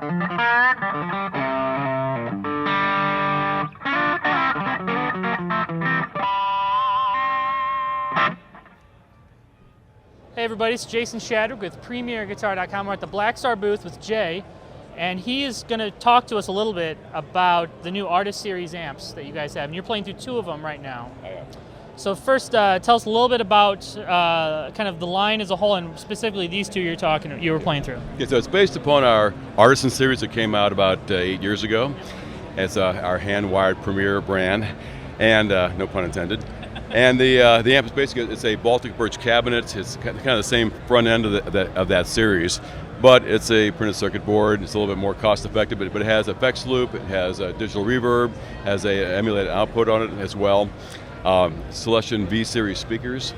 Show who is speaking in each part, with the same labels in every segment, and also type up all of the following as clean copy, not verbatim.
Speaker 1: Hey everybody, it's Jason Shadrick with PremierGuitar.com. We're at the Blackstar booth with Jay, and he is going to talk to us a little bit about the new Artist Series amps that you guys have, and you're playing through two of them right now. So first, tell us a little bit about kind of the line as a whole, and specifically these two you were playing through.
Speaker 2: Yeah, so it's based upon our Artisan series that came out about 8 years ago. It's our hand-wired Premier brand, and no pun intended. And the amp is basically, it's a Baltic birch cabinet. It's kind of the same front end of that series, but it's a printed circuit board. It's a little bit more cost effective, but it has effects loop, it has a digital reverb, has a emulated output on it as well. Celestion V series speakers,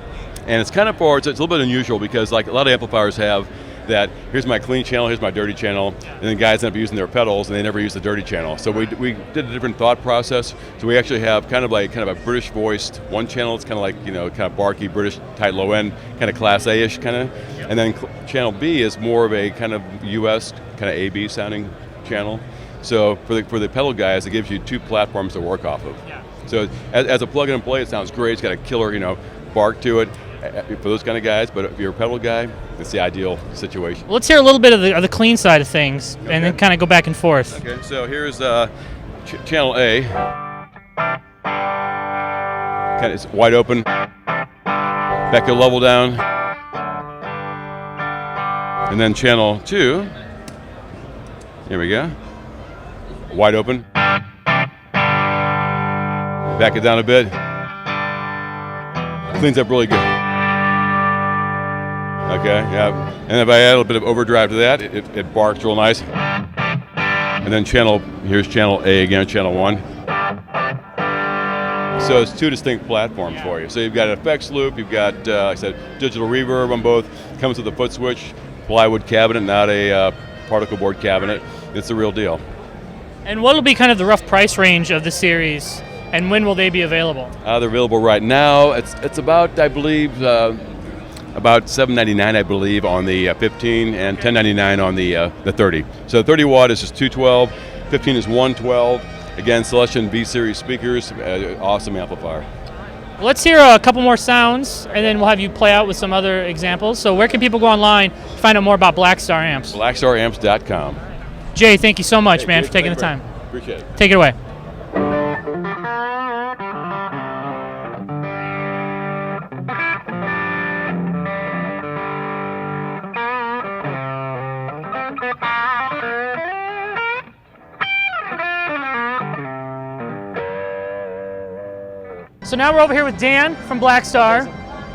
Speaker 2: and it's kind of it's a little bit unusual because like a lot of amplifiers have that, here's my clean channel, here's my dirty channel, and then guys end up using their pedals and they never use the dirty channel. So we did a different thought process. So we actually have kind of a British voiced one channel. It's kind of like, kind of barky British tight low end, kind of class A-ish kind of, and then channel B is more of a kind of US kind of AB sounding channel. So for the pedal guys, it gives you two platforms to work off of. So as a plug and play, it sounds great. It's got a killer, bark to it for those kind of guys. But if you're a pedal guy, it's the ideal situation.
Speaker 1: Well, let's hear a little bit of the clean side of things, and then kind of go back and forth.
Speaker 2: Okay. So here's channel A. Kind of it's wide open. Back a level down, and then channel 2. Here we go. Wide open. Back it down a bit. Cleans up really good. Okay, yeah. And if I add a little bit of overdrive to that, it barks real nice. And then here's channel A again, channel 1. So it's two distinct platforms for you. So you've got an effects loop, you've got, like I said, digital reverb on both. Comes with a foot switch, plywood cabinet, not a particle board cabinet. It's the real deal.
Speaker 1: And what will be kind of the rough price range of the series? And when will they be available?
Speaker 2: They're available right now. It's about, I believe, about $7.99, I believe, on the 15, and $10.99 on the 30. So 30 watt is just 212, 15 is 112. Again, Celestion V series speakers, awesome amplifier.
Speaker 1: Let's hear a couple more sounds, and then we'll have you play out with some other examples. So where can people go online to find out more about Blackstar amps?
Speaker 2: BlackstarAmps.com.
Speaker 1: Jay, thank you so much, man, for taking the time.
Speaker 2: Appreciate it.
Speaker 1: Take it away. So now we're over here with Dan from Blackstar,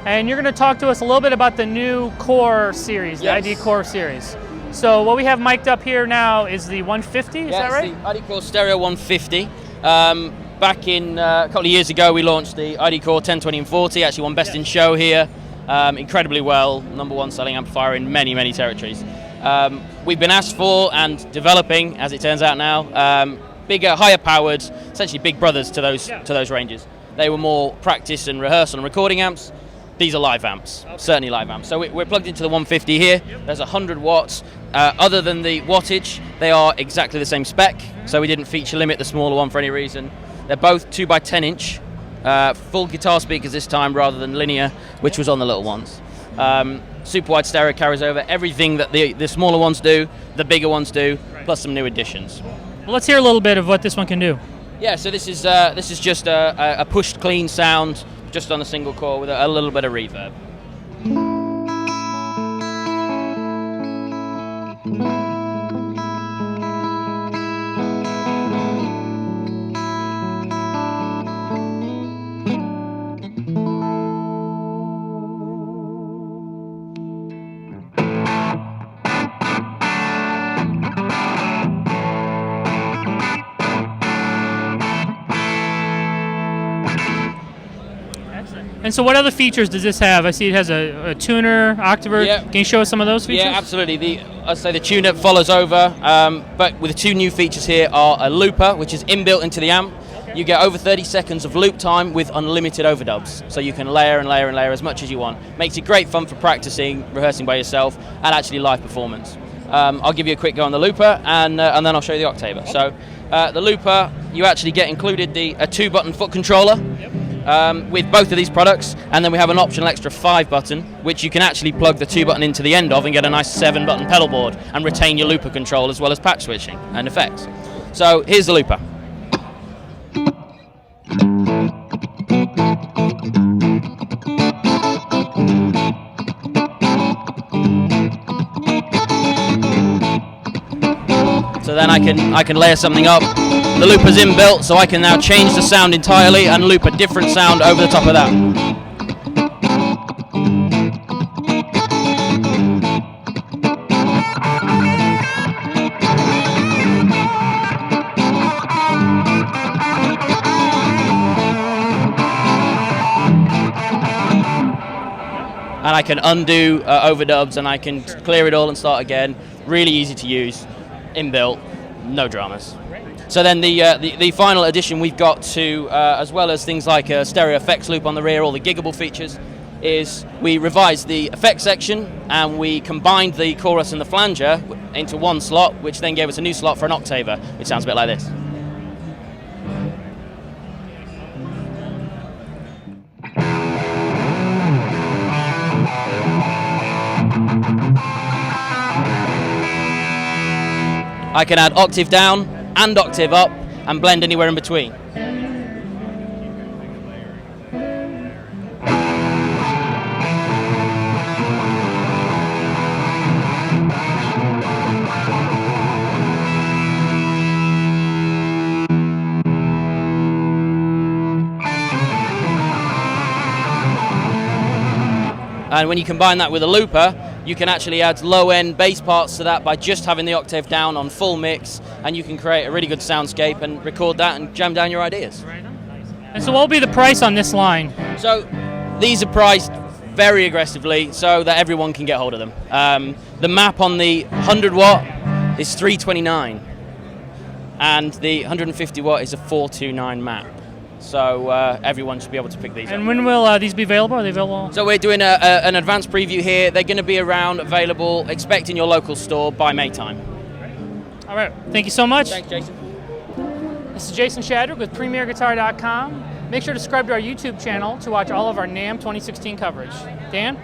Speaker 1: and you're going to talk to us a little bit about the new Core series, the ID Core series. So what we have mic'd up here now is the 150, is that right?
Speaker 3: It's the ID Core Stereo 150. Back in a couple of years ago, we launched the ID Core 1020 and 40, actually won Best in Show here. Incredibly well, #1 selling amplifier in many, many territories. We've been asked for and developing, as it turns out now, bigger, higher powered, essentially big brothers to those ranges. They were more practice and rehearsal and recording amps. These are live amps, certainly live amps. So we're plugged into the 150 here. There's 100 watts. Other than the wattage, they are exactly the same spec. So we didn't feature limit the smaller one for any reason. They're both 2x10 inch, full guitar speakers this time rather than linear, which was on the little ones. Super wide stereo carries over everything that the smaller ones do, the bigger ones do, plus some new additions.
Speaker 1: Well, let's hear a little bit of what this one can do.
Speaker 3: Yeah, so this is just a pushed clean sound, just on a single core with a little bit of reverb.
Speaker 1: And so what other features does this have? I see it has a tuner, octaver.
Speaker 3: Yeah.
Speaker 1: Can you show us some of those features?
Speaker 3: Yeah, absolutely. I'd say the tuner follows over, but with the two new features here are a looper, which is inbuilt into the amp. You get over 30 seconds of loop time with unlimited overdubs, so you can layer and layer and layer as much as you want. Makes it great fun for practicing, rehearsing by yourself, and actually live performance. I'll give you a quick go on the looper, and then I'll show you the octaver. So the looper, you actually get included a 2-button foot controller with both of these products, and then we have an optional extra 5-button, which you can actually plug the 2-button into the end of and get a nice 7-button pedal board and retain your looper control as well as patch switching and effects. So here's the looper. So then I can layer something up. The looper's inbuilt, so I can now change the sound entirely and loop a different sound over the top of that. And I can undo overdubs, and I can clear it all and start again. Really easy to use, inbuilt, no dramas. So then the final addition we've got to, as well as things like a stereo effects loop on the rear, all the giggable features, is we revised the effects section and we combined the chorus and the flanger into one slot, which then gave us a new slot for an octaver, which sounds a bit like this. I can add octave down and octave up and blend anywhere in between. And when you combine that with a looper, you can actually add low-end bass parts to that by just having the octave down on full mix, and you can create a really good soundscape and record that and jam down your ideas.
Speaker 1: Right on. Nice. And so what will be the price on this line?
Speaker 3: So these are priced very aggressively so that everyone can get hold of them. The map on the 100 watt is $329, and the 150 watt is a $429 map. So everyone should be able to pick these up.
Speaker 1: And when will these be available? Are they available?
Speaker 3: So we're doing an advanced preview here. They're going to be around, available, expect in your local store by May time.
Speaker 1: All right. Thank you so much.
Speaker 3: Thanks, Jason.
Speaker 1: This is Jason Shadrick with PremierGuitar.com. Make sure to subscribe to our YouTube channel to watch all of our NAMM 2016 coverage. Dan?